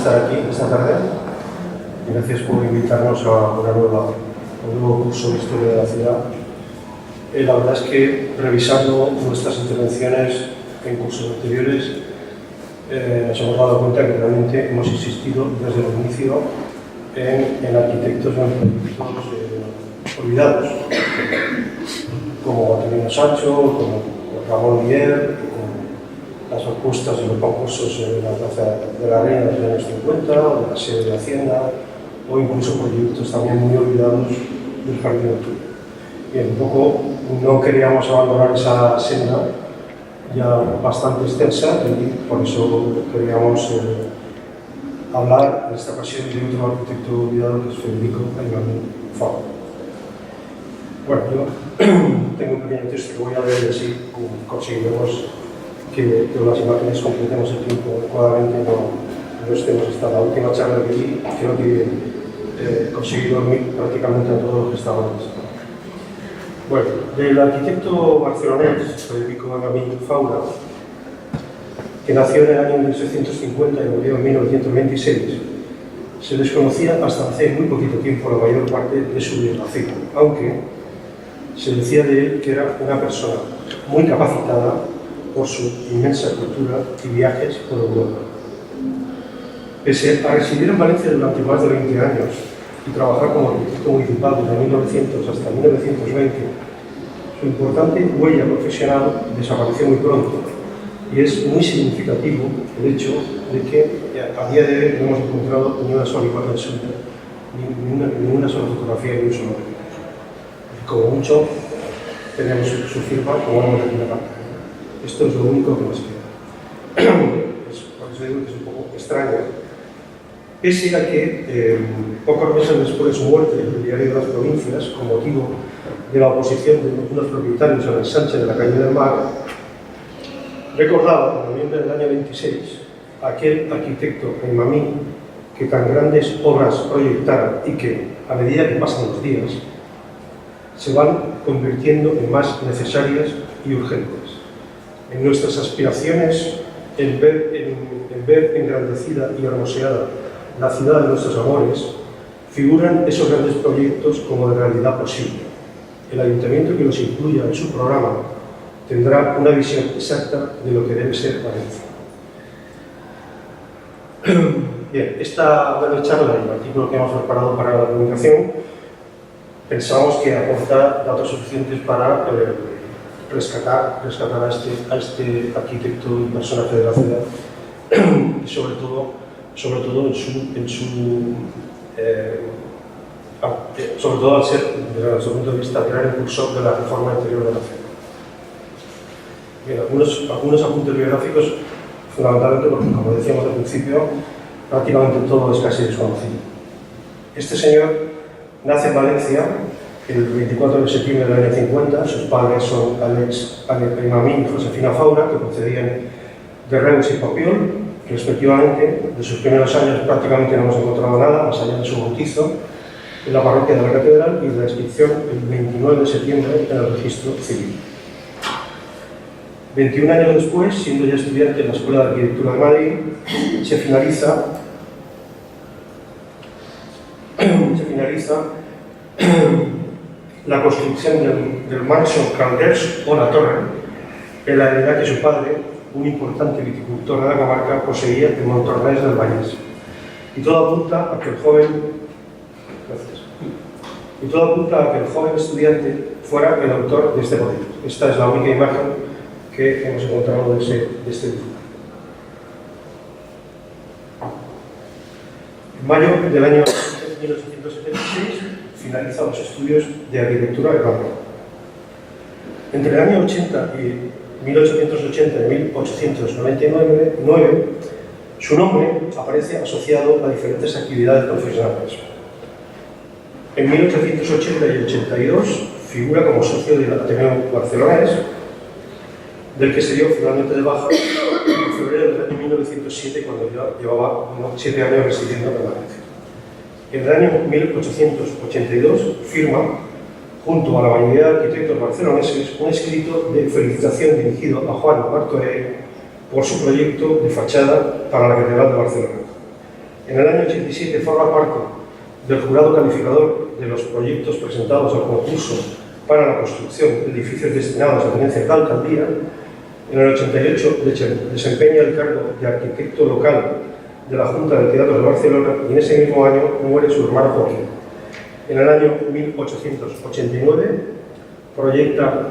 estar aquí esta tarde. Gracias por invitarnos a un nuevo curso de Historia de la Ciudad. La verdad es que, revisando nuestras intervenciones en cursos anteriores, nos hemos dado cuenta que realmente hemos insistido desde el inicio en arquitectos o en proyectos olvidados, como Antonio Sancho, como Ramón Mier, con las propuestas de los concursos en la Plaza de la Reina de los años 50, o de la sede de Hacienda, o incluso proyectos también muy olvidados del Jardín de Octubre. Bien, un poco no queríamos abandonar esa senda ya bastante extensa y por eso queríamos hablar en esta ocasión de otro arquitecto olvidado que es Federico Aymamí Fabra. Bueno, yo tengo un pequeño texto que voy a leer y así conseguiremos que las imágenes completemos el tiempo adecuadamente, no estemos hasta la última charla que di, creo que conseguí dormir prácticamente a todos los que estaban en. Bueno, del arquitecto barcelonés Federico Aymamí Fabra, que nació en el año 1850 y murió en 1926, se desconocía hasta hace muy poquito tiempo la mayor parte de su biografía, aunque se decía de él que era una persona muy capacitada por su inmensa cultura y viajes por Europa. Pese a residir en Valencia durante más de 20 años y trabajar como arquitecto municipal desde 1900 hasta 1920, su importante huella profesional desapareció muy pronto y es muy significativo el hecho de que a día de hoy no hemos encontrado ni una sola imagen suya, ni una sola fotografía ni un solo documento. Como mucho tenemos su firma como vemos aquí en la pantalla. Esto es lo único que nos queda. Por eso digo que es un poco extraño. Pese a que pocos meses después de su muerte, el Diario de las Provincias, con motivo de la oposición de unos propietarios al ensanche de la calle del Mar, recordaba en noviembre del año 26 a aquel arquitecto Aymamí que tan grandes obras proyectara y que, a medida que pasan los días, se van convirtiendo en más necesarias y urgentes. En nuestras aspiraciones, en ver engrandecida y hermoseada la ciudad de nuestros amores, figuran esos grandes proyectos como de realidad posible. El ayuntamiento que los incluya en su programa tendrá una visión exacta de lo que debe ser Valencia. Bien, esta breve charla y el artículo que hemos preparado para la comunicación pensamos que aporta datos suficientes para rescatar a este arquitecto y personaje de la ciudad y sobre todo al ser, desde nuestro punto de vista, el gran impulsor de la reforma interior de la ciudad. Bien, algunos apuntes biográficos, fundamentalmente porque, como decíamos al principio, prácticamente todo es casi desconocido. Este señor nace en Valencia el 24 de septiembre del año 50. Sus padres son Alex Aymamí y Josefina Fabra, que procedían de Reus y Papiol, respectivamente. De sus primeros años prácticamente no hemos encontrado nada, más allá de su bautizo en la parroquia de la Catedral y de la inscripción el 29 de septiembre en el registro civil. 21 años después, siendo ya estudiante en la Escuela de Arquitectura de Madrid, se finaliza la construcción del Mansion Calders o la Torre, en la heredad que su padre, un importante viticultor de la comarca, poseía en Montornès del Vallès. Y todo apunta a que el joven estudiante fuera el autor de este proyecto. Esta es la única imagen que hemos encontrado de este edificio. En mayo del año 1876 finaliza los estudios de arquitectura de Barcelona. Entre el año 1880 y 1899, su nombre aparece asociado a diferentes actividades profesionales. En 1880 y 82 figura como socio del Ateneo Barcelonés, del que se dio finalmente de baja en febrero del año 1907, cuando ya llevaba unos 7 años residiendo en Valencia. En el año 1882 firma, junto a la mayoría de arquitectos barceloneses, un escrito de felicitación dirigido a Juan Martorell por su proyecto de fachada para la Catedral de Barcelona. En el año 87 forma parte del jurado calificador de los proyectos presentados al concurso para la construcción de edificios destinados a tenencias de alcaldía. En el 88 desempeña el cargo de arquitecto local de la Junta del Teatro de Barcelona y en ese mismo año muere su hermano Joaquín. En el año 1889 proyecta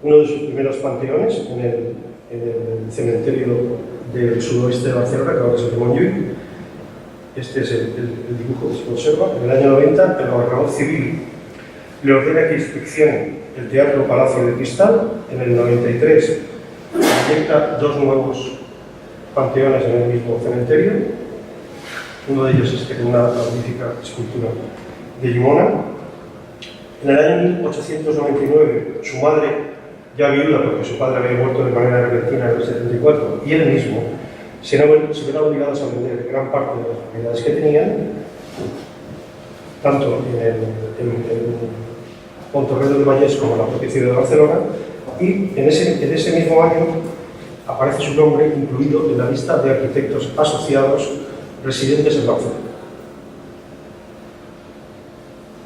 uno de sus primeros panteones en el cementerio del sudoeste de Barcelona, que ahora es el de Montjuïc. Este es el dibujo que se conserva. En el año 90, el gobernador civil le ordena que inspeccione el Teatro Palacio de Cristal. En el 93 proyecta dos nuevos panteones en el mismo cementerio. Uno de ellos es una magnífica escultura de Llimona. En el año 1899, su madre, ya viuda porque su padre había muerto de manera repentina en el 74, y él mismo se verán obligados a vender gran parte de las propiedades que tenían, tanto en Pontorredo de Vallés como en la propia ciudad de Barcelona, y en ese mismo año aparece su nombre incluido en la lista de arquitectos asociados residentes en Barcelona.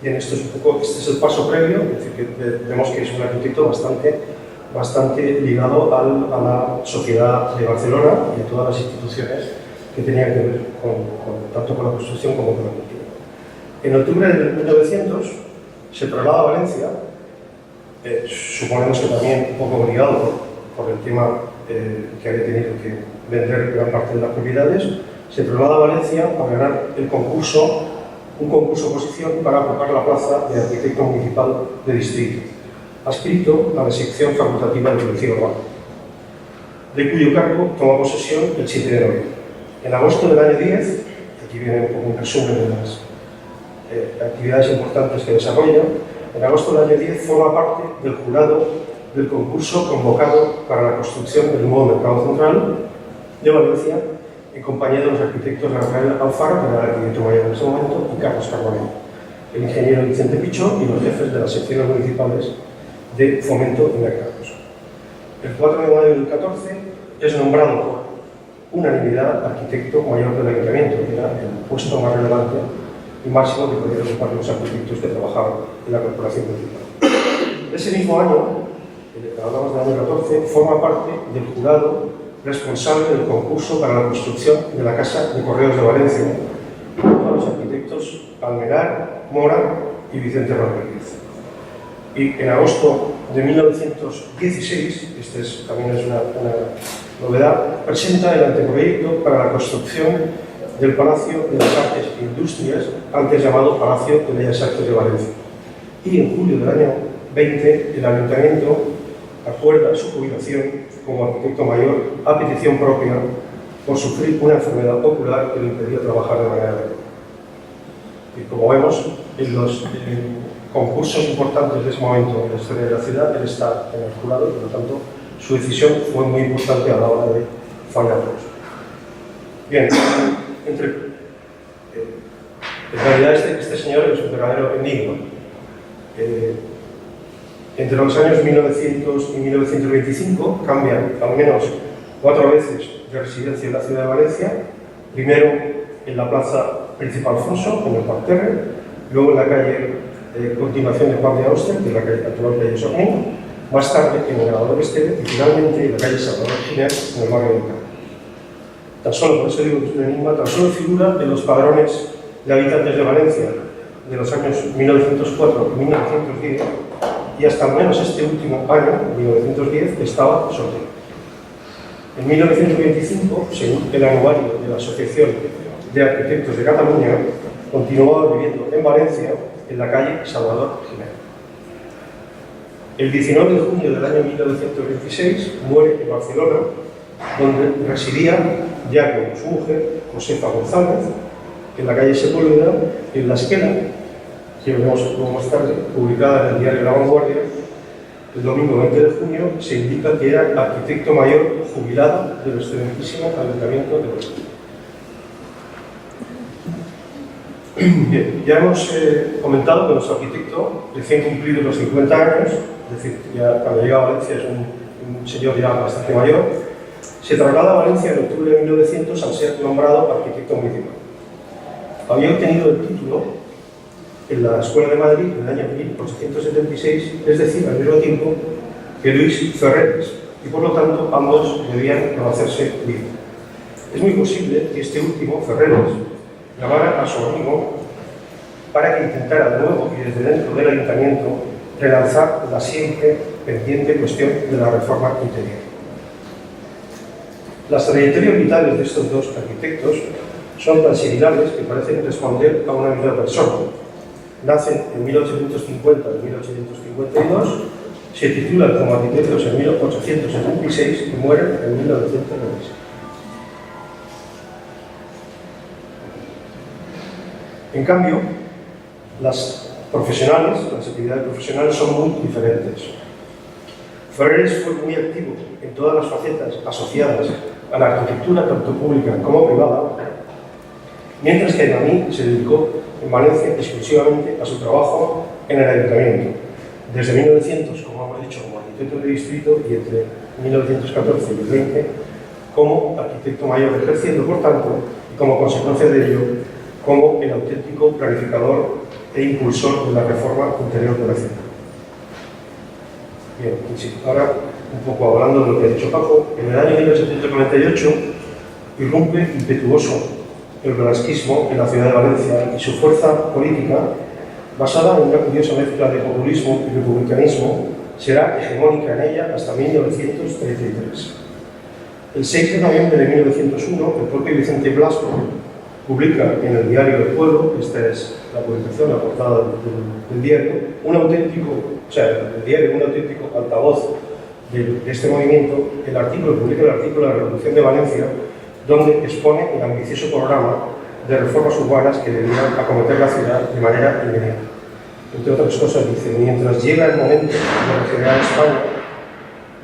Bien, esto es este es el paso previo, es decir, que vemos que es un arquitecto bastante ligado a la sociedad de Barcelona y a todas las instituciones que tenían que ver tanto con la construcción como con la cultura. En octubre de 1900 se traslada a Valencia, suponemos que también un poco obligado por el tema que había tenido que vender gran parte de las propiedades. Se traslada a Valencia a ganar un concurso oposición para ocupar la plaza de arquitecto municipal de distrito, adscrito a la sección facultativa de Policía Urbana, de cuyo cargo toma posesión el 7 de noviembre. En agosto del año 10, aquí viene un poco un resumen de las actividades importantes que desarrolla, en agosto del año 10 forma parte del jurado del concurso convocado para la construcción del nuevo mercado central de Valencia, en compañía de los arquitectos Rafael Alfaro, que era el arquitecto mayor en ese momento, y Carlos Carbonell, el ingeniero Vicente Pichó y los jefes de las secciones municipales de Fomento y Mercados. El 4 de mayo del 14 es nombrado por unanimidad arquitecto mayor del ayuntamiento, que era el puesto más relevante y máximo que podían ocupar los arquitectos que trabajaban en la corporación municipal. Ese mismo año, hablamos del año 14, forma parte del jurado responsable del concurso para la construcción de la Casa de Correos de Valencia, junto a los arquitectos Almenar, Mora y Vicente Rodríguez. Y en agosto de 1916, también es una novedad, presenta el anteproyecto para la construcción del Palacio de las Artes e Industrias, antes llamado Palacio de Bellas Artes de Valencia. Y en julio del año 20, el Ayuntamiento acuerda su jubilación como arquitecto mayor a petición propia por sufrir una enfermedad ocular que le impedía trabajar de manera regular. Y como vemos, en los concursos importantes de ese momento en la historia de la ciudad, él está en el jurado y por lo tanto su decisión fue muy importante a la hora de fallarlos. Bien, en realidad este señor es un verdadero enigma. Entre los años 1900 y 1925 cambian al menos 4 veces de residencia en la ciudad de Valencia, primero en la plaza Príncipe Alfonso, en el Parterre, luego en la calle continuación de Juan de Austria, que es la actual calle Sornín, más tarde en el Grabador Esteve y finalmente en la calle Salvador Giner, en el barrio de Cádiz. Tan solo, por eso digo que es un enigma, tan solo figura en los padrones de habitantes de Valencia de los años 1904 y 1910, y hasta al menos este último año, 1910, estaba soltero. En 1925, según el anuario de la Asociación de Arquitectos de Cataluña, continuaba viviendo en Valencia, en la calle Salvador Giner. El 19 de junio del año 1926 muere en Barcelona, donde residía ya con su mujer, Josefa González, en la calle Sepúlveda, en La Esquela, que veremos más tarde, publicada en el diario La Vanguardia. El domingo 20 de junio se indica que era arquitecto mayor jubilado del excelentísimo Ayuntamiento de Valencia. Bien, ya hemos comentado que nuestro arquitecto, recién cumplidos los 50 años, es decir, ya cuando llega a Valencia es un señor ya bastante mayor, Se traslada a Valencia en octubre de 1900 al ser nombrado arquitecto municipal. Había obtenido el título en la Escuela de Madrid en el año 1876, es decir, al mismo tiempo que Luis Ferreres, y por lo tanto ambos debían conocerse bien. Es muy posible que este último, Ferreres, llamara a su amigo para que intentara de nuevo y desde dentro del ayuntamiento relanzar la siempre pendiente cuestión de la reforma interior. Las trayectorias vitales de estos dos arquitectos son tan similares que parecen responder a una misma persona. Nacen en 1850 y 1852, se titulan como arquitectos en 1876 y mueren en 1996. En cambio, las actividades profesionales son muy diferentes. Ferreres fue muy activo en todas las facetas asociadas a la arquitectura, tanto pública como privada, mientras que Aymamí se dedicó en Valencia exclusivamente a su trabajo en el ayuntamiento, desde 1900, como hemos dicho, como arquitecto de distrito y entre 1914 y el 20 como arquitecto mayor, ejerciendo, por tanto, y como consecuencia de ello, como el auténtico planificador e impulsor de la reforma interior de la ciudad. Bien, y sí, ahora un poco hablando de lo que ha dicho Paco, en el año 1848 irrumpe impetuoso el velasquismo en la ciudad de Valencia y su fuerza política, basada en una curiosa mezcla de populismo y republicanismo, será hegemónica en ella hasta 1933. El 6 de noviembre de 1901, el propio Vicente Blasco publica en el diario El Pueblo, esta es la publicación, la portada del diario, un auténtico altavoz de este movimiento, publica el artículo de la Revolución de Valencia, donde expone el ambicioso programa de reformas urbanas que debían acometer la ciudad de manera inmediata. Entre otras cosas dice: mientras llega el momento de regenerar España,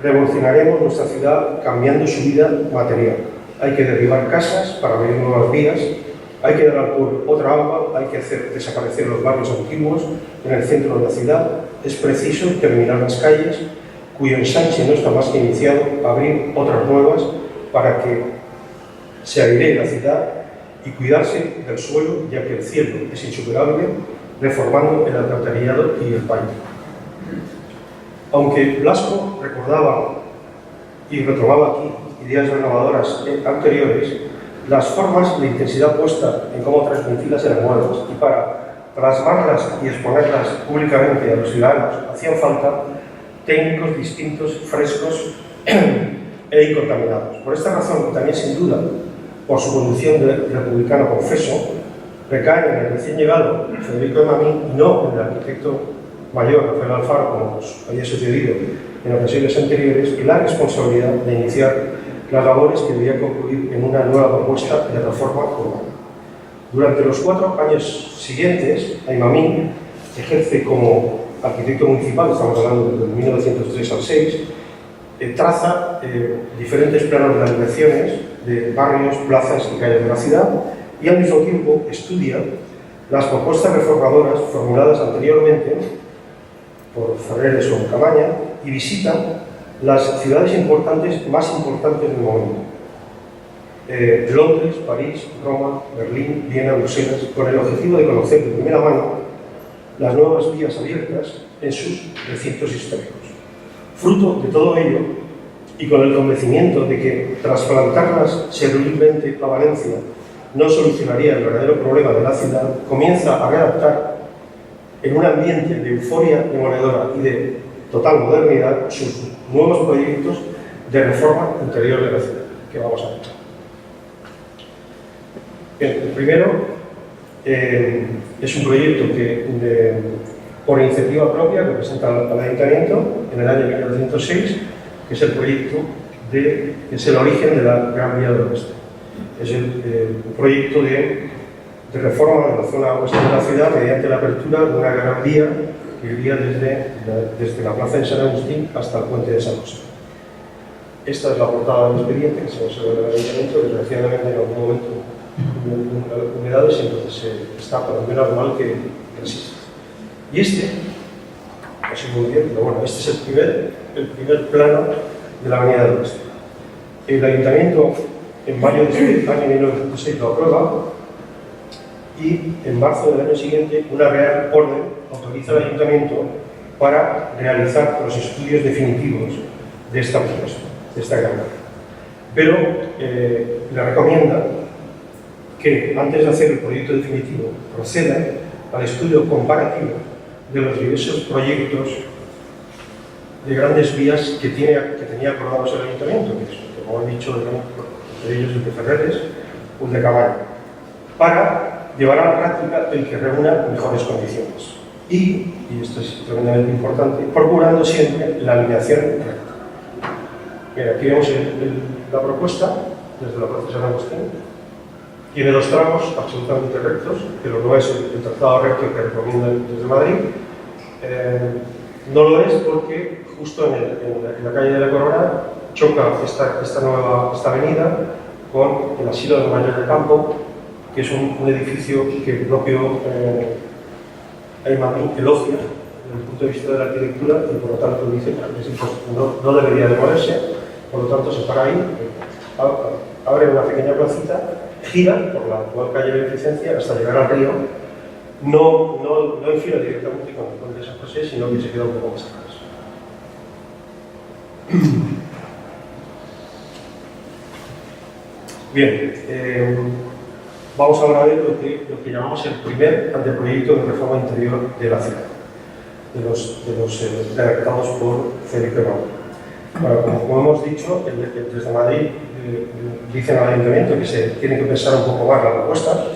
revolucionaremos nuestra ciudad cambiando su vida material. Hay que derribar casas para abrir nuevas vías, hay que dar al pueblo otra alma, hay que hacer desaparecer los barrios antiguos en el centro de la ciudad, es preciso terminar las calles, cuyo ensanche no está más que iniciado, abrir otras nuevas para que se airee la ciudad y cuidarse del suelo, ya que el cielo es insuperable, reformando el alcantarillado y el paño. Aunque Blasco recordaba y retomaba aquí ideas renovadoras anteriores, las formas y la intensidad puesta en cómo transmitirlas eran nuevas, y para plasmarlas y exponerlas públicamente a los ciudadanos hacían falta técnicos distintos, frescos e incontaminados. Por esta razón, y también sin duda por su condición de republicano confeso, recae en el recién llegado Federico Aymamí y no en el arquitecto mayor Rafael Alfaro, como nos había sucedido en ocasiones anteriores, la responsabilidad de iniciar las labores que debían concluir en una nueva propuesta de reforma urbana. Durante los 4 años siguientes, Aymamí ejerce como arquitecto municipal, estamos hablando de 1903 al 6, traza diferentes planos de alineaciones de barrios, plazas y calles de la ciudad, y al mismo tiempo estudia las propuestas reformadoras formuladas anteriormente por Ferreres o Camaña y visita las ciudades más importantes del momento. Londres, París, Roma, Berlín, Viena, Bruselas, con el objetivo de conocer de primera mano las nuevas vías abiertas en sus recintos históricos. Fruto de todo ello, y con el convencimiento de que trasplantarlas servilmente a Valencia no solucionaría el verdadero problema de la ciudad, comienza a redactar en un ambiente de euforia demoledora y de total modernidad sus nuevos proyectos de reforma interior de la ciudad, que vamos a ver. Bien, el primero es un proyecto que, por iniciativa propia, que presenta al Ayuntamiento en el año 1906, que es el proyecto que es el origen de la Gran Vía del Oeste. Es el proyecto de reforma de la zona oeste de la ciudad mediante la apertura de una gran vía que iría desde la plaza de San Agustín hasta el puente de San José. Esta es la portada del expediente que se observa en el Ayuntamiento. Desgraciadamente en algún momento hubo humedades y entonces está para menos normal que resista. Y este, así muy bien, pero bueno, este es el primer plano de la Avenida del Oeste. El Ayuntamiento en mayo de este año 1906 lo aprueba y en marzo del año siguiente una Real Orden autoriza al Ayuntamiento para realizar los estudios definitivos de esta propuesta, de esta granja. Pero le recomienda que antes de hacer el proyecto definitivo proceda al estudio comparativo de los diversos proyectos de grandes vías que tenía acordados el Ayuntamiento, que como he dicho, entre ellos el de Ferreres o el de Caballo, para llevar a la práctica el que reúna mejores condiciones. Y esto es tremendamente importante, procurando siempre la alineación recta. Bien, aquí vemos la propuesta desde la Plaza San Agustín. Tiene dos tramos absolutamente rectos, pero no es el trazado recto que recomiendan desde Madrid. No lo es porque justo en la calle de la Corona choca esta avenida con el asilo de Mayores de Campo, que es un edificio que el propio Aymaní elogia desde el punto de vista de la arquitectura y por lo tanto dice que no debería de moverse, por lo tanto se para ahí, abre una pequeña placita, gira por la actual calle de Beneficencia hasta llegar al río, no enfila directamente con el puente de San José, sino que se queda un poco más atrás. Bien, vamos a hablar de lo que llamamos el primer anteproyecto de reforma interior de la ciudad, de los redactados por Felipe Ramón. Bueno, como hemos dicho, desde Madrid dicen al Ayuntamiento que se tiene que pensar un poco más la propuesta,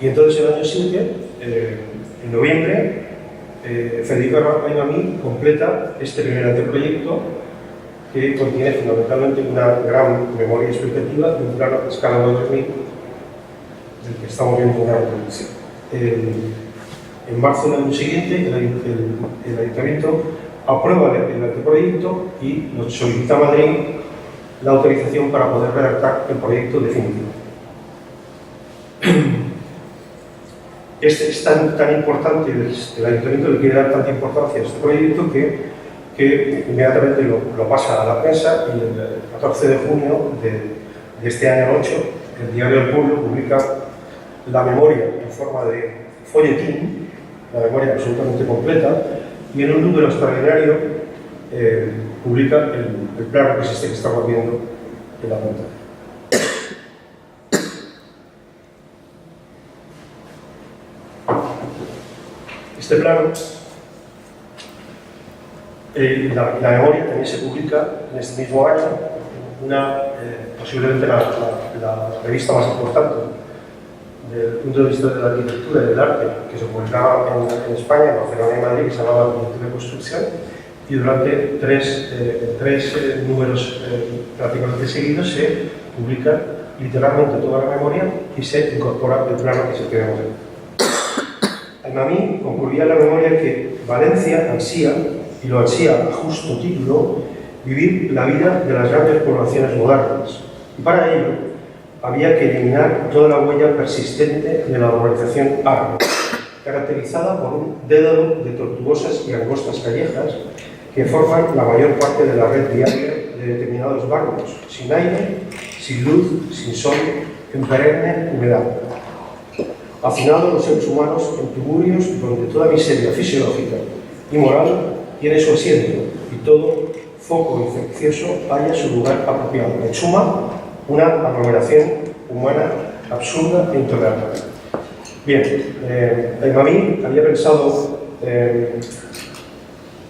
y entonces el año siguiente, en noviembre, Felipe Aymaní completa este primer anteproyecto que contiene fundamentalmente una gran memoria explicativa y un plano de escala de 2000 del que estamos viendo una reproducción. En marzo del año siguiente, el Ayuntamiento aprueba el anteproyecto y nos solicita a Madrid la autorización para poder redactar el proyecto definitivo. Es tan importante, el Ayuntamiento le quiere dar tanta importancia a este proyecto que inmediatamente lo pasa a la prensa y el 14 de junio de este año 8, el Diario del Pueblo publica la memoria en forma de folletín, la memoria absolutamente completa, y en un número extraordinario publica el plano que es este que estamos viendo en la pantalla. Este plano, la memoria también se publica en este mismo año, posiblemente la revista más importante desde el punto de vista de la arquitectura y del arte, que se publicaba en España, en Barcelona y Madrid, que se llamaba Proyecto de Construcción, y durante tres números prácticamente seguidos se publica literalmente toda la memoria y se incorpora el plano que se puede ver. Aymaní concluía en la memoria que Valencia ansía, y lo ansía a justo título, vivir la vida de las grandes poblaciones modernas. Y para ello había que eliminar toda la huella persistente de la urbanización árabe, caracterizada por un dédalo de tortuosas y angostas callejas que forman la mayor parte de la red viaria de determinados barrios, sin aire, sin luz, sin sol, en perenne humedad. Hacinados los seres humanos en tuburios donde toda miseria fisiológica y moral tiene su asiento y todo foco infeccioso haya su lugar apropiado. En suma, una aglomeración humana absurda e intolerable. Bien, Aymaní había pensado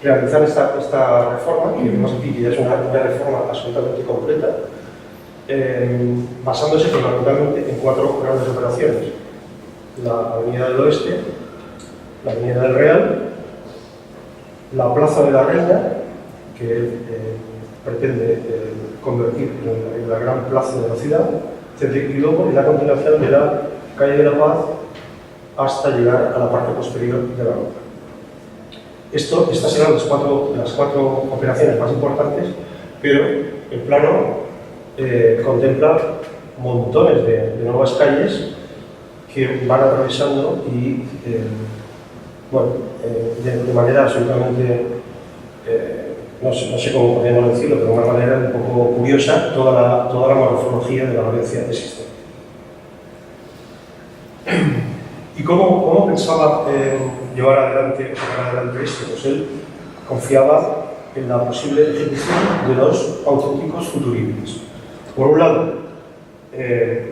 realizar esta reforma, que vemos aquí que ya es una reforma absolutamente completa, basándose fundamentalmente en 4 grandes operaciones: la Avenida del Oeste, la Avenida del Real, la Plaza de la Reina, que pretende convertir en la gran plaza de la ciudad, y luego en la continuación de la calle de la Paz hasta llegar a la parte posterior de la ruta. Estas eran las cuatro operaciones más importantes, pero el plano contempla montones de nuevas calles que van atravesando y, de manera absolutamente no sé cómo podríamos decirlo, pero de una manera un poco curiosa, toda la morfología de la Valencia existente. ¿Y cómo pensaba llevar adelante esto? Pues él confiaba en la posible ejecución de dos auténticos futuristas. Por un lado,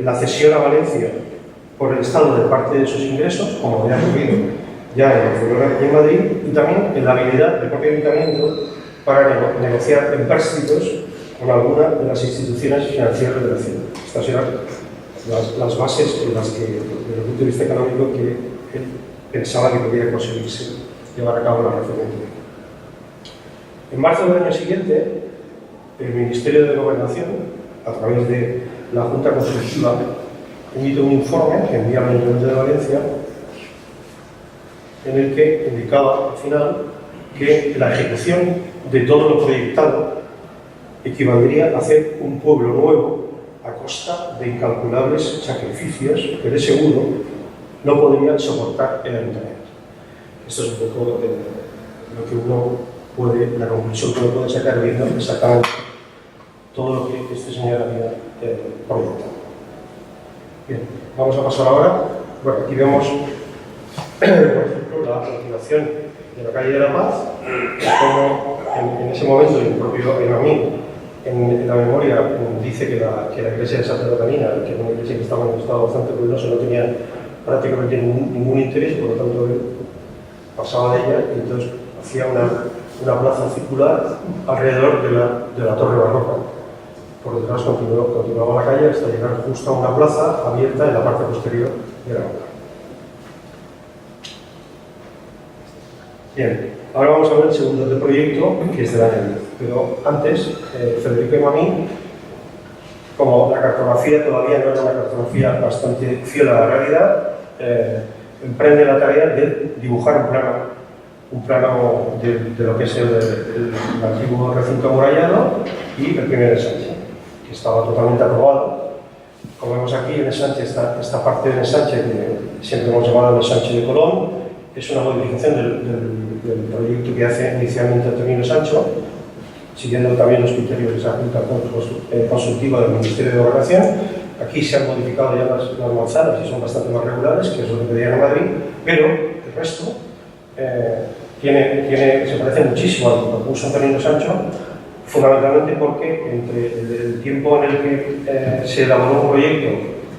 la cesión a Valencia por el Estado de parte de sus ingresos, como había ocurrido ya en Barcelona y en Madrid, y también en la habilidad del propio ayuntamiento para negociar empréstitos con alguna de las instituciones financieras de la ciudad. Estas eran las bases en las que, desde el punto de vista económico, que él pensaba que podía conseguirse llevar a cabo la reforma económica. En marzo del año siguiente, el Ministerio de Gobernación, a través de la Junta Consultiva, emite un informe que envía al Ayuntamiento de Valencia, en el que indicaba al final que la ejecución de todo lo proyectado equivaldría a hacer un pueblo nuevo a costa de incalculables sacrificios que de seguro no podría soportar el ayuntamiento. Esto es un poco lo que uno puede, la conclusión que uno puede sacar viendo exactamente todo lo que este señor había proyectado. Bien, vamos a pasar ahora. Bueno, aquí vemos, por ejemplo, la continuación de la calle de la Paz, como en ese momento el propio Benjamín, en la memoria, dice que la iglesia de Santa Catalina, que era una iglesia que estaba en un estado bastante ruinoso, no tenía prácticamente ningún interés, por lo tanto él pasaba de ella y entonces hacía una plaza circular alrededor de la torre barroca. Por detrás continuaba la calle hasta llegar justo a una plaza abierta en la parte posterior de la obra. Bien, ahora vamos a ver el segundo proyecto, que es del año 10. Pero antes, Federico y Mamí, como la cartografía todavía no era una cartografía bastante fiel a la realidad, emprende la tarea de dibujar un plano de lo que es el antiguo recinto amurallado y el primer ensanche, que estaba totalmente aprobado. Como vemos aquí, el ensanche, esta parte del ensanche que siempre hemos llamado el ensanche de Colón, es una modificación del proyecto que hace inicialmente Antonino Sancho, siguiendo también los criterios de esa Junta Consultiva del Ministerio de Gobernación. Aquí se han modificado ya las manzanas y son bastante más regulares, que es lo que pedían en Madrid, pero el resto se parece muchísimo al que propuso Antonino Sancho, fundamentalmente porque entre el tiempo en el que se elaboró un proyecto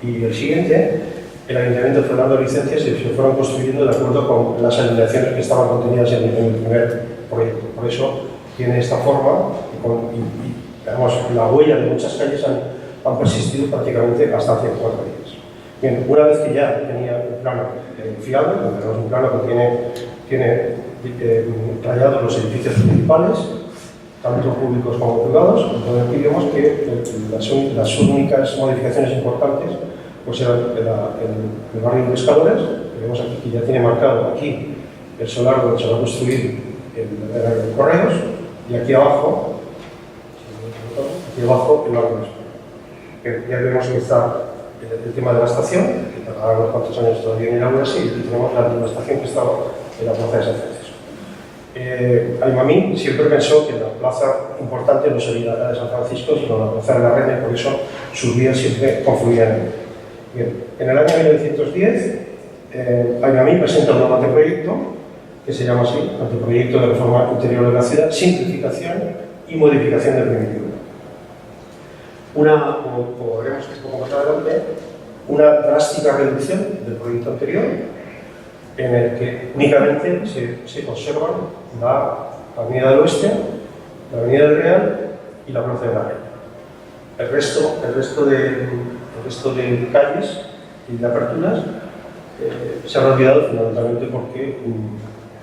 y el siguiente, el Ayuntamiento fue dando licencias y se fueron construyendo de acuerdo con las alineaciones que estaban contenidas en el primer proyecto. Por eso tiene esta forma y digamos, la huella de muchas calles han persistido prácticamente hasta hace 4 días. Bien, una vez que ya tenía un plano fiable, tenemos un plano que tiene tallados los edificios principales, tanto públicos como privados, entonces aquí vemos que las únicas modificaciones importantes pues eran el barrio de Pescadores, que vemos aquí que ya tiene marcado aquí el solar donde se va a construir el área de correos, y aquí abajo el barrio de España. Ya vemos que está el tema de la estación, que tardará unos cuantos años todavía en inaugurarse, y aquí tenemos la antigua estación que estaba en la plaza de San Francisco. Aymamí siempre pensó que la plaza importante no sería la de San Francisco, sino la plaza de la Reina, y por eso sus vías siempre confluían en ella. Bien, en el año 1910, Aymamí presenta un nuevo anteproyecto, que se llama así, Anteproyecto de Reforma Interior de la Ciudad, Simplificación y Modificación del Primitivo. Como veremos un poco más adelante, una drástica reducción del proyecto anterior, en el que únicamente se conservan la Avenida del Oeste, la Avenida del Real y la Plaza de la Reina. El resto de calles y de aperturas se han olvidado fundamentalmente porque,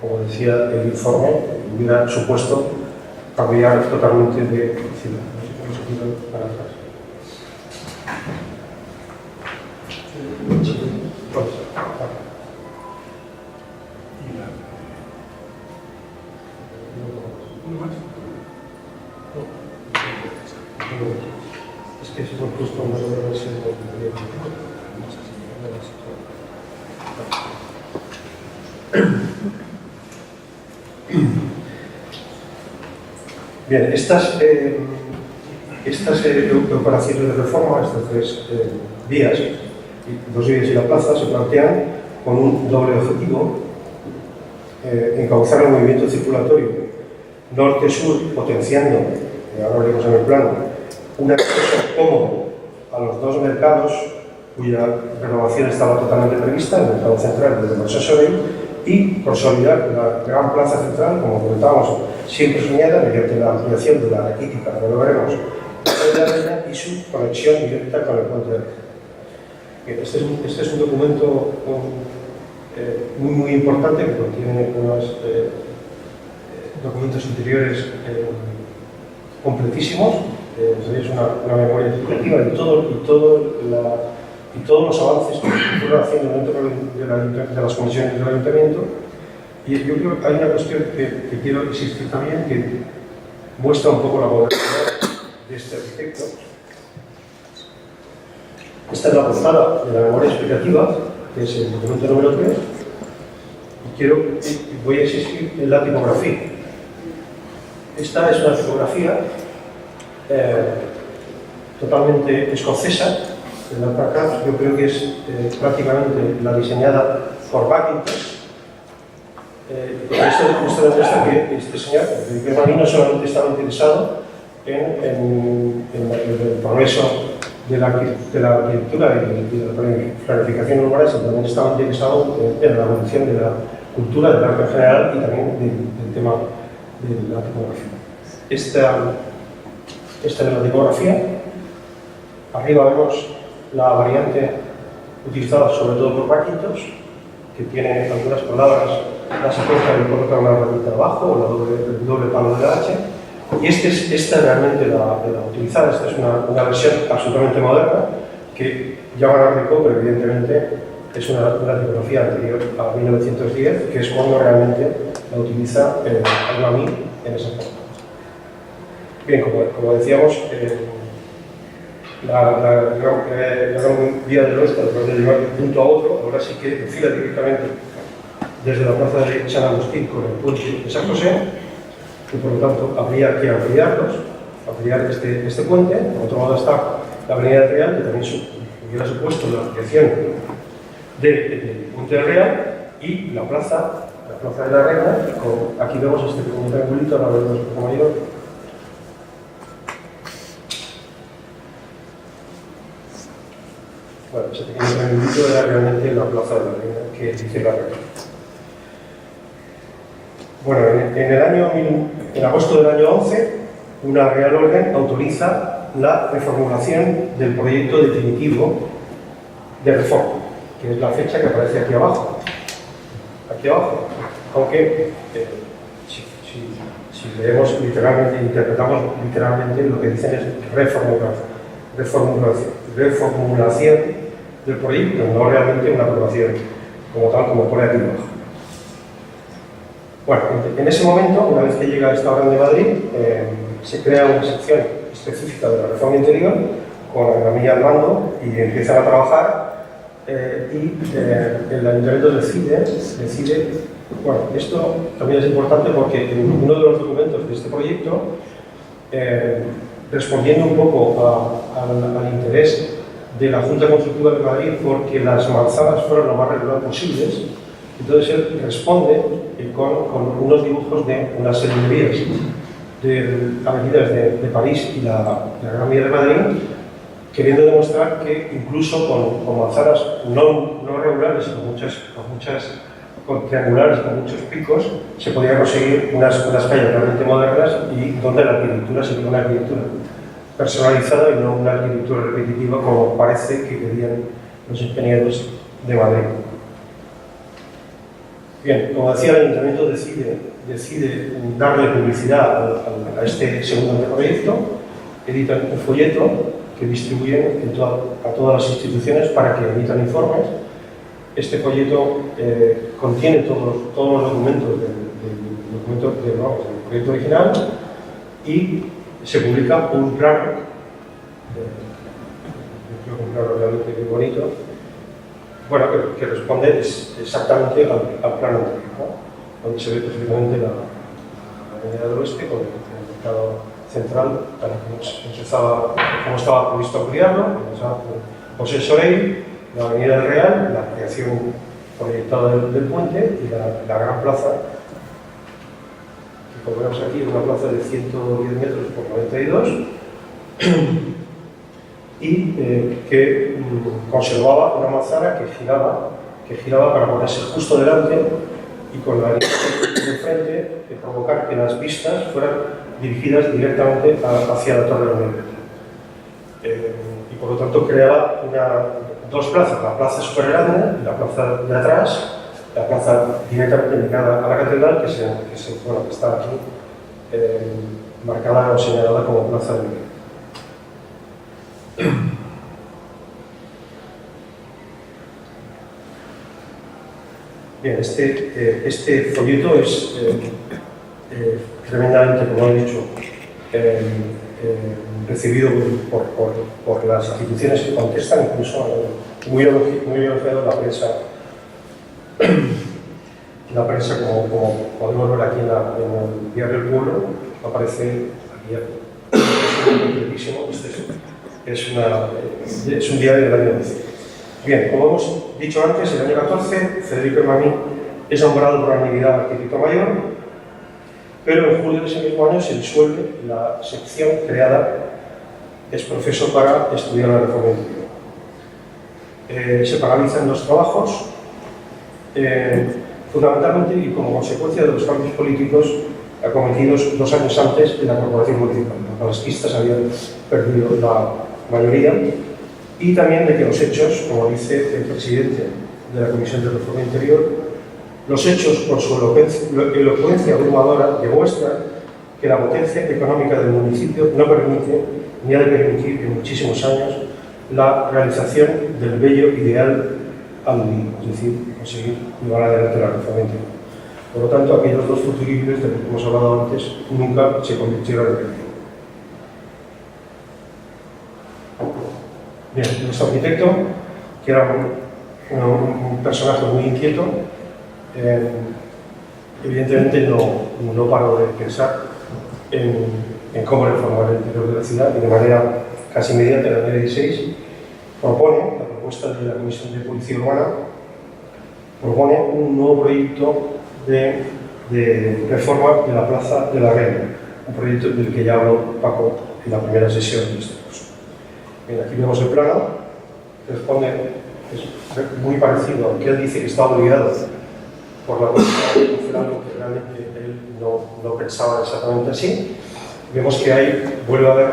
como decía el informe, hubiera supuesto cambiar totalmente de ciudad. No sé cómo se para atrás. Es que eso es justo más o menos Bien, estas operaciones de reforma, estas tres vías, dos vías y la plaza, se plantean con un doble objetivo: encauzar el movimiento circulatorio norte-sur, potenciando, ahora veremos en el plano, un acceso cómodo a los dos mercados, cuya renovación estaba totalmente prevista, el mercado central y el de Marchesoney, y consolidar la gran plaza central, como comentábamos, siempre soñada mediante la ampliación de la raquítica, que lo veremos, de la Reina, y su conexión directa con el puente de Reina. Este es un documento muy importante, que contiene unos documentos interiores completísimos. Es una memoria explicativa de todos los avances que se fueron haciendo dentro de las comisiones del ayuntamiento. Y yo creo que hay una cuestión que quiero insistir también, que muestra un poco la modernidad de este arquitecto. Esta es la portada de la memoria explicativa, que es el documento número 3, y voy a insistir en la tipografía. Esta es una tipografía totalmente escocesa. La placa, yo creo que es prácticamente la diseñada por Mackintosh. Esto demuestra que este señor, que para mí, no solamente estaba interesado en el progreso de la arquitectura y de la planificación urbana, sino también estaba interesado en la evolución de la cultura, del arte en general, y también del tema de la tipografía. Esta es la tipografía. Arriba vemos la variante utilizada sobre todo por Mackintosh, que tiene algunas palabras, la secuencia de colocar una ramita abajo, o el doble palo de la H, y esta es realmente la utilizada. Esta es una versión absolutamente moderna, que llaman Art Deco, pero evidentemente es una tipografía anterior a 1910, que es cuando realmente la utiliza Almamí en esa forma. Bien, como decíamos, la gran vía del oeste, de llevar de un punto a otro, ahora sí que fila directamente desde la plaza de San Agustín con el puente de San José, y por lo tanto habría que ampliar este puente. Por otro lado está la avenida del Real, que también hubiera supuesto la ampliación del puente del Real, y la plaza de la Reina. Aquí vemos este pequeño triangulito, ahora veremos un poco mayor. Bueno, ese pequeño triangulito era realmente la plaza de la Reina, que dice la Reina. Bueno, en agosto del año 11, una Real Orden autoriza la reformulación del proyecto definitivo de reforma, que es la fecha que aparece aquí abajo. Aunque si leemos literalmente, interpretamos literalmente, lo que dicen es reformulación del proyecto, no realmente una aprobación como tal, como pone aquí abajo. Bueno, en ese momento, una vez que llega esta orden de Madrid, se crea una sección específica de la reforma interior con Agramilla al mando, y empiezan a trabajar, y el ayuntamiento decide, bueno, esto también es importante porque en uno de los documentos de este proyecto, respondiendo un poco al interés de la Junta Consultiva de Madrid porque las manzanas fueran lo más regular posibles, entonces él responde con unos dibujos de una serie de vías de avenidas de París y la Gran Vía de Madrid, queriendo demostrar que incluso con manzanas no regulares, con triangulares, con muchos picos, se podían conseguir unas calles realmente modernas, y donde la arquitectura sería una arquitectura personalizada y no una arquitectura repetitiva como parece que querían los ingenieros de Madrid. Bien, como decía, el ayuntamiento decide darle publicidad a este segundo proyecto, editan un folleto que distribuyen a todas las instituciones para que emitan informes. Este folleto contiene todos los documentos del proyecto original, y se publica un plano, creo que un plano realmente muy bonito, bueno, que responde exactamente al plano anterior, ¿no? Donde se ve perfectamente la avenida del oeste con el mercado central, como estaba previsto ampliarlo, empezaba por José Soleil, la Avenida del Real, la ampliación proyectada del puente y la gran plaza, que como vemos aquí es una plaza de 110 metros por 92 y que conservaba una manzana que giraba para ponerse justo delante y con la línea de frente provocar que las vistas fueran dirigidas directamente hacia la Torre de la Universidad. Y por lo tanto creaba dos plazas, la plaza súper grande y la plaza de atrás, la plaza directamente dedicada a la catedral, que está aquí marcada o señalada como plaza de Miguel. Bien, este folleto es tremendamente, como he dicho, recibido por las instituciones que contestan, incluso muy elogiado la prensa, como podemos ver aquí en el diario El Pueblo, aparece aquí, es un diario del año 12. Bien, como hemos dicho antes, el año 14, Federico Hermani es nombrado por unanimidad arquitecto mayor, pero en julio de ese mismo año se disuelve la sección creada ex profeso para estudiar la reforma interior. Se paralizan los trabajos, fundamentalmente y como consecuencia de los cambios políticos acometidos 2 años antes en la corporación municipal. Los falangistas habían perdido la mayoría y también de que los hechos, como dice el presidente de la Comisión de Reforma Interior, los hechos por su elocuencia abrumadora demuestran que la potencia económica del municipio no permite, ni ha de permitir en muchísimos años, la realización del bello ideal aludido, es decir, conseguir llevar adelante la reforma interior. Por lo tanto, aquellos dos futuribles de los que hemos hablado antes nunca se convirtieron en realidad. Bien, nuestro arquitecto, que era un personaje muy inquieto, evidentemente no paró de pensar en cómo reformar el interior de la ciudad y de manera casi inmediata, en el año 16, la propuesta de la Comisión de Policía Urbana, propone un nuevo proyecto de reforma de la Plaza de la Reina, un proyecto del que ya habló Paco en la primera sesión de este curso. Bien, aquí vemos el plano, es muy parecido, aunque él dice que está obligado por la política funcional, que realmente él no pensaba exactamente así. Vemos que vuelve a haber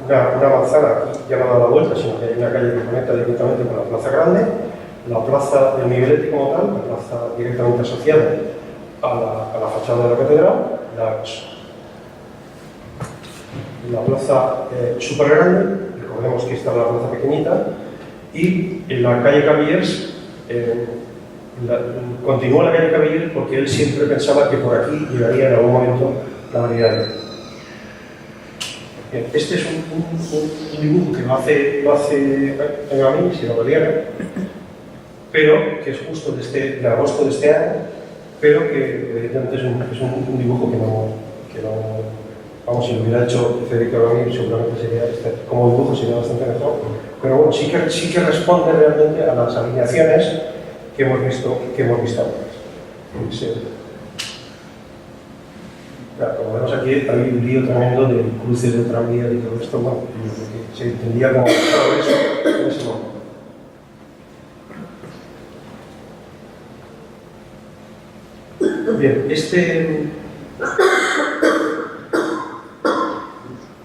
una manzana, aquí ya no da la vuelta, sino que hay una calle que conecta directamente con la Plaza Grande, la Plaza del Miguelete como tal, la plaza directamente asociada a la fachada de la catedral, la plaza súper grande, recordemos que esta es la plaza pequeñita, y en la calle Cavillers, continúa la calle Cavillers porque él siempre pensaba que por aquí llegaría en algún momento la avenida de. Bien, este es un dibujo que lo hace a mí, si lo valiera, pero que es justo de agosto de este año, pero que evidentemente es un dibujo que no, vamos, si lo hubiera hecho Federico Ramírez, seguramente sería como dibujo sería bastante mejor, pero bueno, sí que responde realmente a las alineaciones que hemos visto antes. Sí. Claro, como vemos aquí, hay un lío tremendo de cruces de tranvía y todo esto, bueno, que se entendía como progreso en ese momento.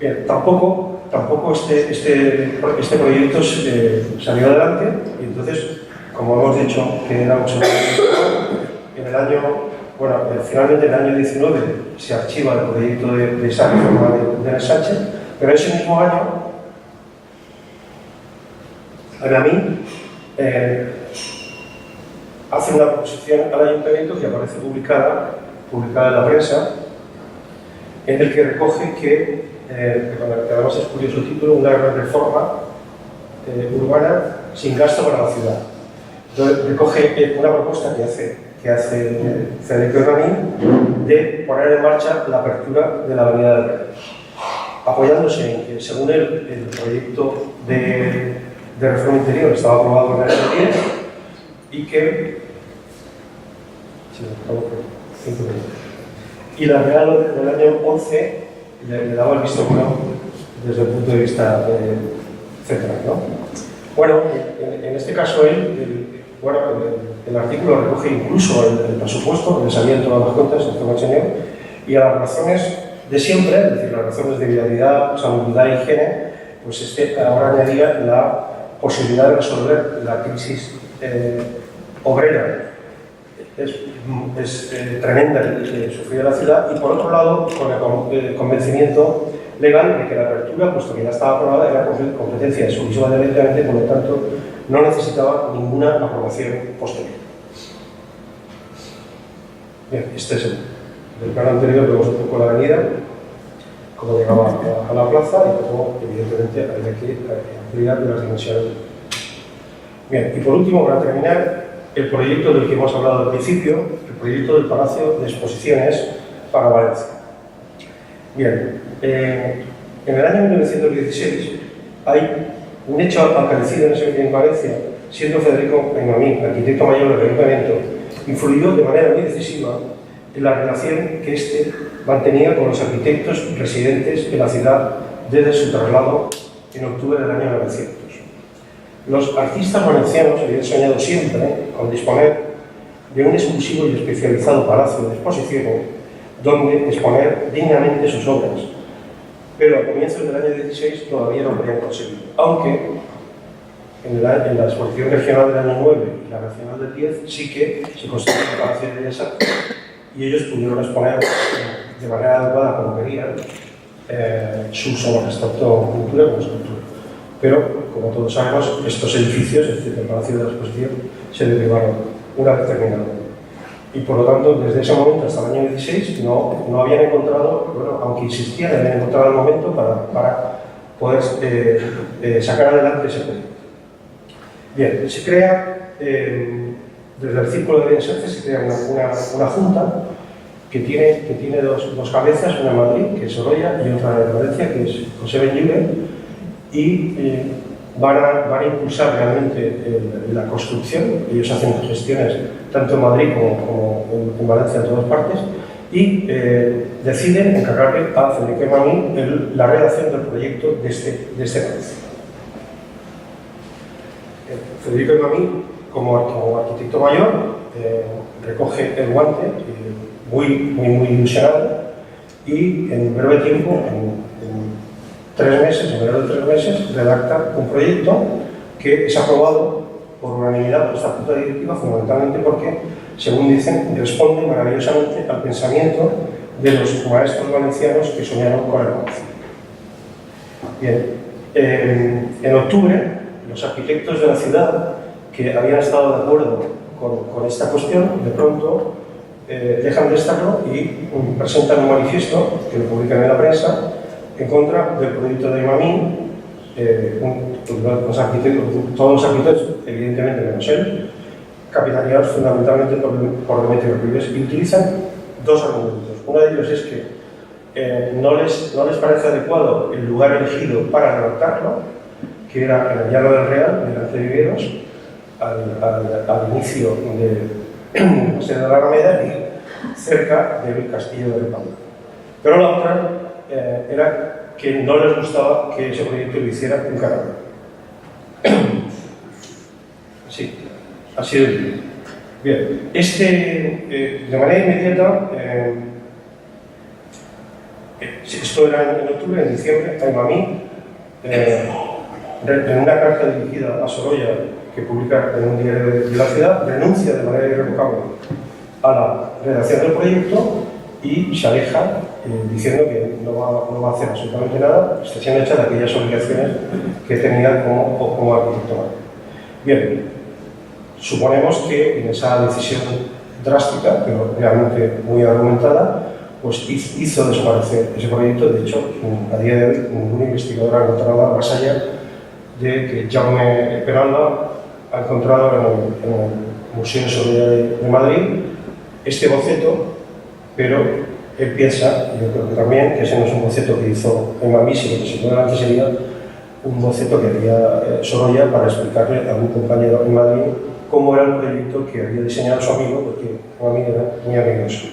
Bien, tampoco este proyecto salió adelante y entonces, como hemos dicho, que era en el año, bueno, finalmente en el año 19 se archiva el proyecto de esa reforma de Sánchez, pero ese mismo año, Aramín hace una proposición al ayuntamiento que aparece publicada en la prensa, en el que recoge que además es curioso el título, una gran reforma urbana sin gasto para la ciudad. Entonces recoge una propuesta que hace que hace Federico Gamín de poner en marcha la apertura de la Avenida del Real, apoyándose en que, según él, el proyecto de reforma interior estaba aprobado en el año 10 y que y la Real del año 11 le daba el visto bueno desde el punto de vista central, ¿no? Bueno, en este caso el artículo recoge incluso el presupuesto, donde salían todas las cuentas, esto me enseñó, y a las razones de siempre, es decir, las razones de vialidad, salubridad e higiene, pues ahora añadía la posibilidad de resolver la crisis obrera es tremenda que sufría la ciudad, y por otro lado con el convencimiento legal de que la apertura, puesto que ya estaba aprobada, era competencia exclusiva del Ayuntamiento y por lo tanto no necesitaba ninguna aprobación posterior. Bien, este es el plano anterior, vemos un poco la avenida, cómo llegaba a la plaza y cómo evidentemente había que ampliar las dimensiones. Bien, y por último, para terminar, el proyecto del que hemos hablado al principio, el proyecto del Palacio de Exposiciones para Valencia. Bien, en el año 1916 hay un hecho acaecido en Valencia, siendo Federico Aymamí, arquitecto mayor del Ayuntamiento, influyó de manera muy decisiva en la relación que éste mantenía con los arquitectos residentes en la ciudad desde su traslado en octubre del año 900. Los artistas valencianos habían soñado siempre con disponer de un exclusivo y especializado palacio de exposiciones donde exponer dignamente sus obras, pero a comienzos del año 16 todavía no lo habían conseguido, aunque en la exposición regional del año 9 y la nacional del 10 sí que se construyó el Palacio de Bellas Artes y ellos pudieron exponer de manera adecuada, como querían, sus obras, tanto pintura como escultura. Pero, como todos sabemos, estos edificios, es decir, el Palacio de la Exposición, se derribaron una vez terminado. Y por lo tanto, desde ese momento hasta el año 16 no habían encontrado, bueno, aunque insistían, habían encontrado el momento para poder sacar adelante ese proyecto. Bien, se crea, desde el Círculo de Bellas Artes, se crea una junta que tiene dos cabezas, una en Madrid, que es Sorolla, y otra en Valencia, que es José Benlliure, y van a impulsar realmente la construcción. Ellos hacen gestiones tanto en Madrid como en Valencia, en todas partes, y deciden encargarle a Federico Aymamí la redacción del proyecto de este palacio. Federico Aymamí, como arquitecto mayor, recoge el guante, muy ilusionado, y en breve tiempo, en 3 meses, en menos de 3 meses, redacta un proyecto que es aprobado por unanimidad por esta junta directiva, fundamentalmente porque, según dicen, responde maravillosamente al pensamiento de los maestros valencianos que soñaron con el palacio. Bien, en octubre, los arquitectos de la ciudad que habían estado de acuerdo con esta cuestión, de pronto dejan de estarlo y presentan un manifiesto que lo publican en la prensa en contra del proyecto de Aymamí. Todos los arquitectos, evidentemente menos él, capitaneados fundamentalmente por Demetrio Ribes, y utilizan 2 argumentos. Uno de ellos es que no les parece adecuado el lugar elegido para redactarlo, que era en el Llano del Real, delante de Viveros, al inicio de Paseo de la Alameda y cerca del Castillo de Repalda. Pero la otra era que no les gustaba que ese proyecto lo hiciera un catalán. Sí, así de bien. Bien, de manera inmediata, esto era en octubre, en diciembre, Aymamí, en una carta dirigida a Sorolla, que publica en un diario de la ciudad, renuncia de manera irrevocable a la redacción del proyecto y se aleja diciendo que no va a hacer absolutamente nada, excepción hecha de aquellas obligaciones que tenía como arquitecto. Bien, suponemos que en esa decisión drástica, pero realmente muy argumentada, pues hizo desaparecer ese proyecto. De hecho, a día de hoy, ningún investigador ha encontrado nada más allá de que Jaume Peralta ha encontrado Museo Sorolla de Madrid este boceto, pero él piensa, y yo creo que también, que ese no es un boceto que hizo Emami, sino que seguramente sería un boceto que haría Sorolla para explicarle a un compañero en Madrid cómo era el proyecto que había diseñado su amigo, porque Emami era muy amigo suyo.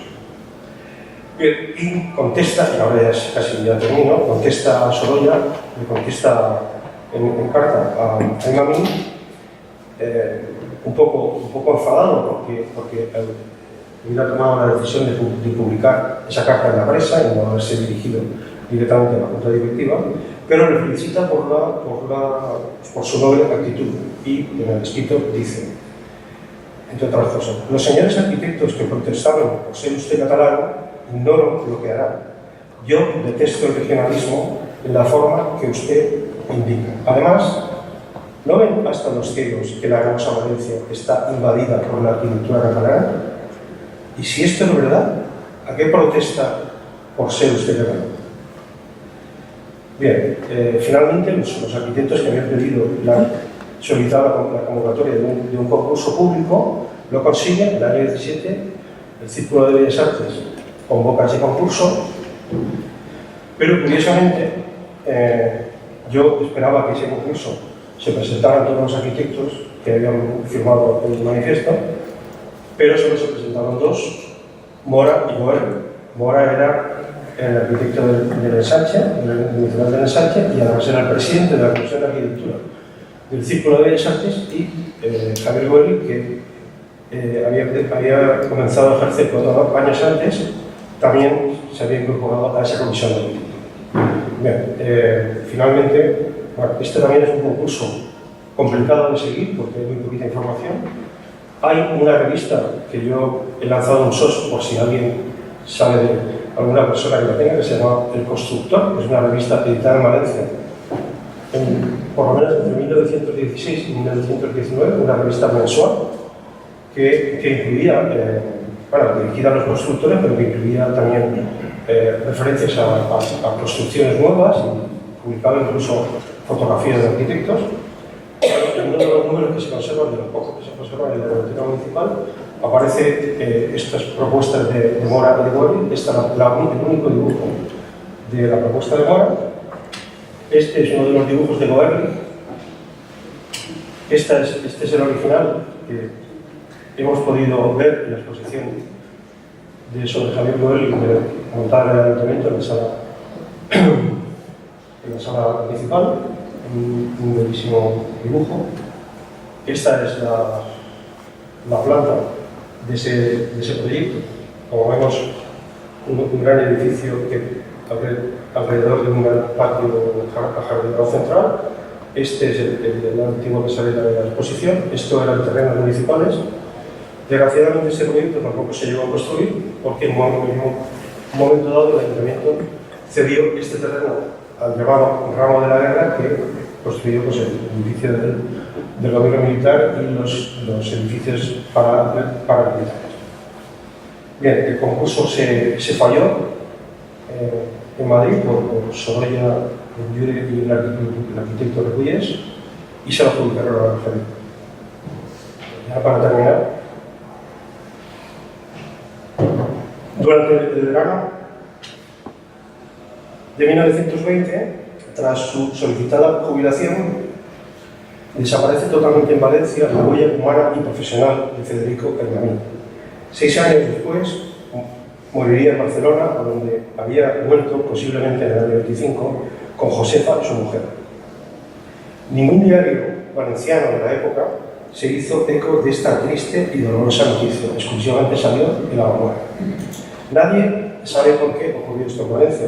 Y contesta, y ahora ya termino, contesta a Sorolla, le contesta en carta a Emami, un poco enfadado porque hubiera tomado la decisión de publicar esa carta en la prensa y no haberse dirigido directamente a la junta directiva, pero le felicita por su noble actitud y en el escrito dice, entre otras cosas, los señores arquitectos que protestaron por ser usted catalán ignoro lo que harán. Yo detesto el regionalismo en la forma que usted indica. Además, ¿no ven hasta los cielos que la hermosa Valencia está invadida por la arquitectura catalana? Y si esto es verdad, ¿a qué protesta por ser usted catalán? Bien, finalmente los arquitectos que habían pedido solicitado la convocatoria de un concurso público lo consiguen en el año 17, el Círculo de Bellas Artes convoca ese concurso, pero curiosamente yo esperaba que ese concurso se presentaran todos los arquitectos que habían firmado el manifiesto, pero solo se presentaron dos, Mora y Goerri. Mora era el arquitecto del Ensanche, del municipal del Ensanche, y además era el presidente de la Comisión de Arquitectura del Círculo de Bellas Artes, y Javier Goerri, que había comenzado a ejercer 4 años antes, también se había incorporado a esa comisión de arquitectura. Bien, finalmente, bueno, este también es un concurso complicado de seguir porque hay muy poquita información. Hay una revista que yo he lanzado un SOS por si alguien sabe de alguna persona que la tenga, que se llama El Constructor, que es una revista editada en Valencia, por lo menos entre 1916 y 1919, una revista mensual que incluía, dirigida a los constructores, pero que incluía también referencias a construcciones nuevas y publicaba incluso fotografías de arquitectos. En uno de los números que se conservan, de los pocos que se conservan en la biblioteca municipal, aparece estas propuestas de Mora y de Goerri. Este es el único dibujo de la propuesta de Mora. Este es uno de los dibujos de Goerri. Este es el original que hemos podido ver en la exposición sobre Javier Goerri montada en el ayuntamiento en la sala municipal. Un bellísimo dibujo. Esta es la planta de ese proyecto. Como vemos, un gran edificio que alrededor de un gran patio ajardinado central. Este es el antiguo pasarela de la exposición. Esto eran terrenos municipales. Desgraciadamente este proyecto tampoco se llegó a construir porque en un momento dado el ayuntamiento cedió este terreno al llamado ramo de la guerra, que construyó pues, el edificio del gobierno militar y los edificios paramilitares. Bien, el concurso se falló en Madrid por Sorolla y el arquitecto Reculles, y se lo adjudicaron a la referencia. Ya para terminar, durante el verano de 1920, tras su solicitada jubilación, desaparece totalmente en Valencia la huella humana y profesional de Federico Hermani. 6 años después, moriría en Barcelona, a donde había vuelto posiblemente en el año 25, con Josefa, su mujer. Ningún diario valenciano de la época se hizo eco de esta triste y dolorosa noticia, exclusivamente salió en La Vanguardia. Nadie sabe por qué ocurrió esto en Valencia.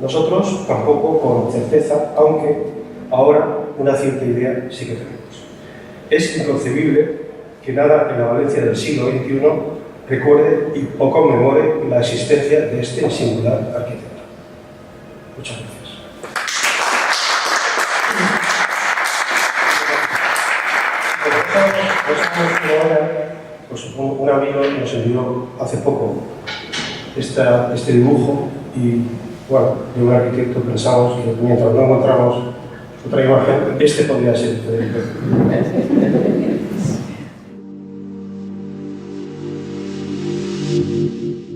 Nosotros tampoco con certeza, aunque ahora una cierta idea sí que tenemos. Es inconcebible que nada en la Valencia del siglo XXI recuerde o conmemore la existencia de este singular arquitecto. Muchas gracias. Pues un amigo nos envió hace poco este dibujo y bueno, de un arquitecto pensamos que mientras no encontramos otra imagen, este podría ser diferente. Thank